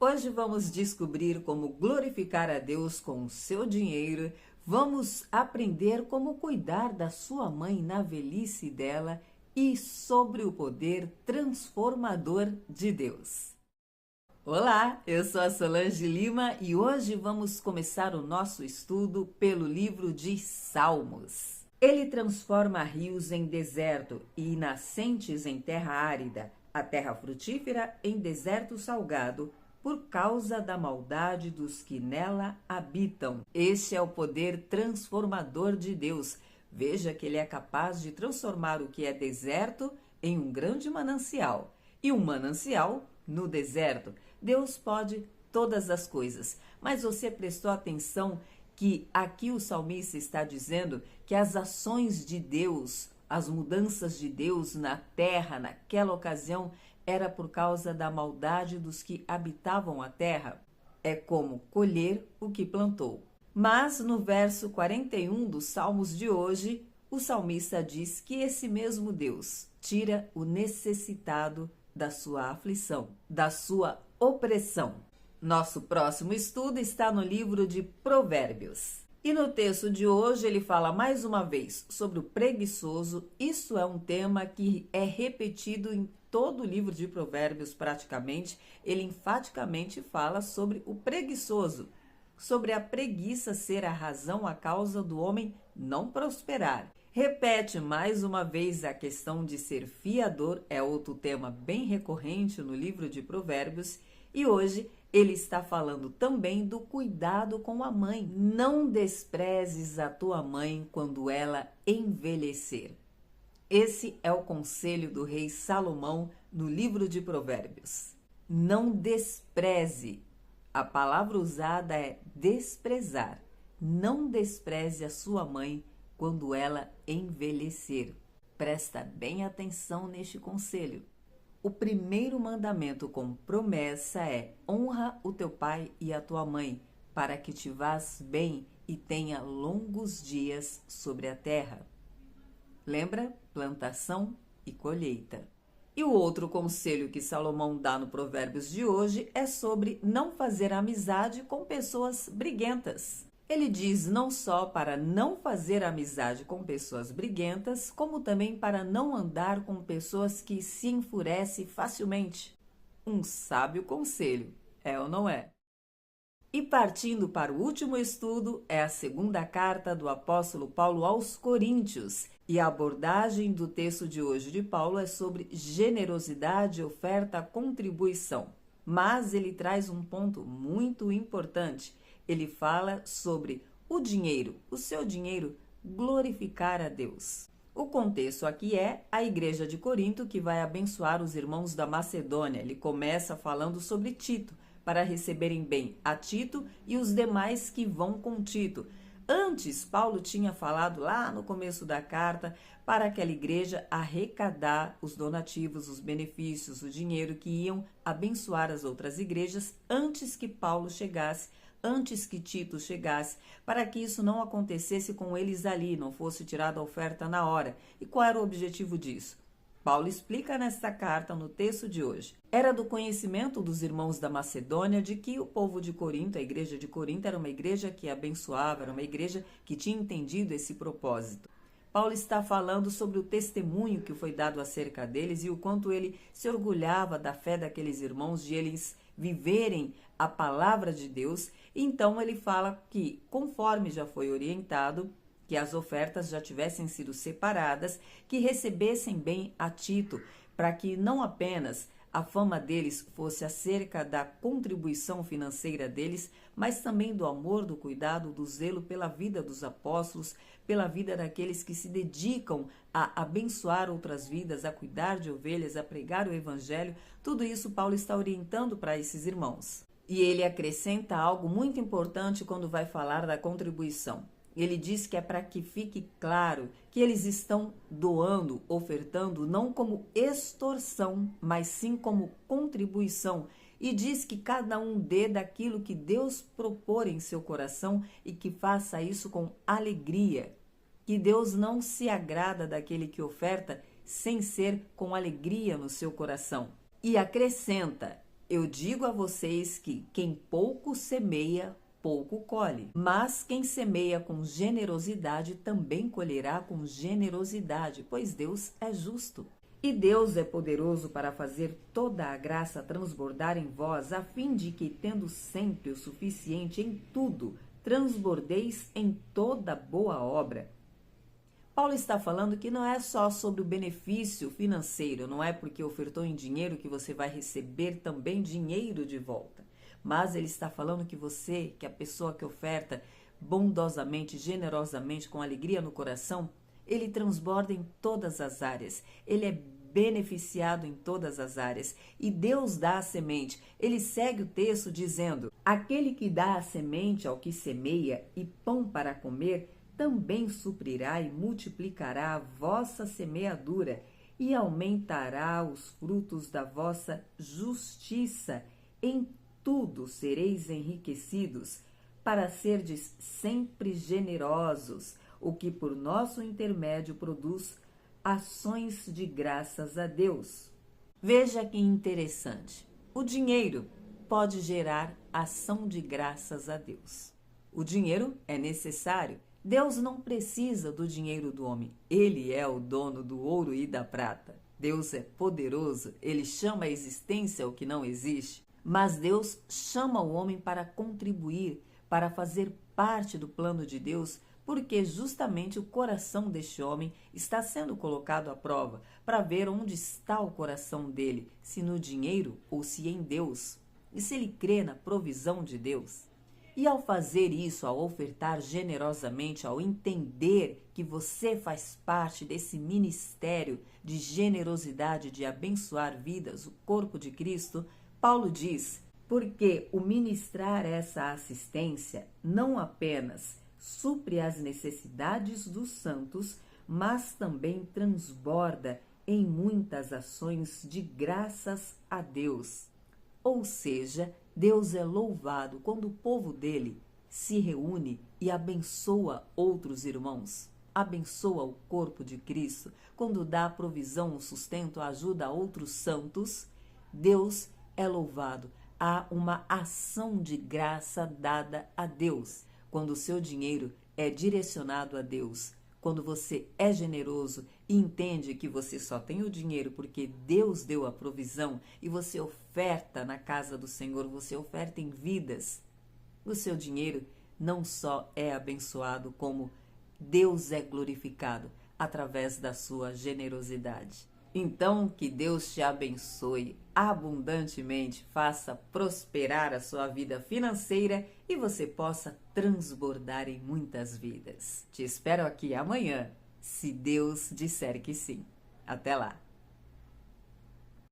Hoje vamos descobrir como glorificar a Deus com o seu dinheiro. Vamos aprender como cuidar da sua mãe na velhice dela e sobre o poder transformador de Deus. Olá, eu sou a Solange Lima e hoje vamos começar o nosso estudo pelo livro de Salmos. Ele transforma rios em deserto e nascentes em terra árida, a terra frutífera em deserto salgado, por causa da maldade dos que nela habitam. Este é o poder transformador de Deus. Veja que ele é capaz de transformar o que é deserto em um grande manancial e um manancial no deserto. Deus pode todas as coisas, mas você prestou atenção que aqui o salmista está dizendo que as ações de Deus, as mudanças de Deus na terra, naquela ocasião, era por causa da maldade dos que habitavam a terra. É como colher o que plantou. Mas no verso 41 dos Salmos de hoje, o salmista diz que esse mesmo Deus tira o necessitado da sua aflição, da sua opressão. Nosso próximo estudo está no livro de Provérbios. E no texto de hoje ele fala mais uma vez sobre o preguiçoso. Isso é um tema que é repetido em todo o livro de Provérbios praticamente. Ele enfaticamente fala sobre o preguiçoso, sobre a preguiça ser a razão, a causa do homem não prosperar. Repete mais uma vez a questão de ser fiador, é outro tema bem recorrente no livro de Provérbios. E hoje ele está falando também do cuidado com a mãe. Não desprezes a tua mãe quando ela envelhecer. Esse é o conselho do rei Salomão no livro de Provérbios. Não despreze. A palavra usada é desprezar. Não despreze a sua mãe quando ela envelhecer. Presta bem atenção neste conselho. O primeiro mandamento com promessa é: honra o teu pai e a tua mãe, para que te vás bem e tenha longos dias sobre a terra. Lembra? Plantação e colheita. E o outro conselho que Salomão dá no Provérbios de hoje é sobre não fazer amizade com pessoas briguentas. Ele diz não só para não fazer amizade com pessoas briguentas, como também para não andar com pessoas que se enfurecem facilmente. Um sábio conselho, é ou não é? E partindo para o último estudo, é a segunda carta do apóstolo Paulo aos Coríntios. E a abordagem do texto de hoje de Paulo é sobre generosidade, oferta, contribuição. Mas ele traz um ponto muito importante. Ele fala sobre o dinheiro, o seu dinheiro, glorificar a Deus. O contexto aqui é a igreja de Corinto que vai abençoar os irmãos da Macedônia. Ele começa falando sobre Tito, para receberem bem a Tito e os demais que vão com Tito. Antes, Paulo tinha falado lá no começo da carta para aquela igreja arrecadar os donativos, os benefícios, o dinheiro que iam abençoar as outras igrejas antes que Paulo chegasse, antes que Tito chegasse, para que isso não acontecesse com eles ali, não fosse tirada a oferta na hora. E qual era o objetivo disso? Paulo explica nesta carta, no texto de hoje. Era do conhecimento dos irmãos da Macedônia de que o povo de Corinto, a igreja de Corinto, era uma igreja que abençoava, era uma igreja que tinha entendido esse propósito. Paulo está falando sobre o testemunho que foi dado acerca deles e o quanto ele se orgulhava da fé daqueles irmãos, de eles viverem a palavra de Deus. Então ele fala que, conforme já foi orientado, que as ofertas já tivessem sido separadas, que recebessem bem a Tito, para que não apenas a fama deles fosse acerca da contribuição financeira deles, mas também do amor, do cuidado, do zelo pela vida dos apóstolos, pela vida daqueles que se dedicam a abençoar outras vidas, a cuidar de ovelhas, a pregar o evangelho. Tudo isso Paulo está orientando para esses irmãos. E ele acrescenta algo muito importante quando vai falar da contribuição. Ele diz que é para que fique claro que eles estão doando, ofertando, não como extorsão, mas sim como contribuição. E diz que cada um dê daquilo que Deus propor em seu coração e que faça isso com alegria. Que Deus não se agrada daquele que oferta sem ser com alegria no seu coração. E acrescenta: Eu digo a vocês que quem pouco semeia, pouco colhe. Mas quem semeia com generosidade também colherá com generosidade, pois Deus é justo. E Deus é poderoso para fazer toda a graça transbordar em vós, a fim de que, tendo sempre o suficiente em tudo, transbordeis em toda boa obra. Paulo está falando que não é só sobre o benefício financeiro, não é porque ofertou em dinheiro que você vai receber também dinheiro de volta. Mas ele está falando que você, que a pessoa que oferta bondosamente, generosamente, com alegria no coração, ele transborda em todas as áreas. Ele é beneficiado em todas as áreas. E Deus dá a semente. Ele segue o texto dizendo: aquele que dá a semente ao que semeia e pão para comer, também suprirá e multiplicará a vossa semeadura e aumentará os frutos da vossa justiça. Em tudo sereis enriquecidos, para serdes sempre generosos, o que por nosso intermédio produz ações de graças a Deus. Veja que interessante. O dinheiro pode gerar ação de graças a Deus. O dinheiro é necessário. Deus não precisa do dinheiro do homem. Ele é o dono do ouro e da prata. Deus é poderoso. Ele chama à existência o que não existe. Mas Deus chama o homem para contribuir, para fazer parte do plano de Deus, porque justamente o coração deste homem está sendo colocado à prova, para ver onde está o coração dele, se no dinheiro ou se em Deus, e se ele crê na provisão de Deus. E ao fazer isso, ao ofertar generosamente, ao entender que você faz parte desse ministério de generosidade, de abençoar vidas, o corpo de Cristo, Paulo diz: porque o ministrar essa assistência não apenas supre as necessidades dos santos, mas também transborda em muitas ações de graças a Deus. Ou seja, Deus é louvado quando o povo dele se reúne e abençoa outros irmãos, abençoa o corpo de Cristo, quando dá provisão, sustento, ajuda a outros santos. Deus é louvado. Há uma ação de graça dada a Deus. Quando o seu dinheiro é direcionado a Deus, quando você é generoso e entende que você só tem o dinheiro porque Deus deu a provisão e você oferta na casa do Senhor, você oferta em vidas, o seu dinheiro não só é abençoado, como Deus é glorificado através da sua generosidade. Então, que Deus te abençoe abundantemente, faça prosperar a sua vida financeira e você possa transbordar em muitas vidas. Te espero aqui amanhã, se Deus disser que sim. Até lá!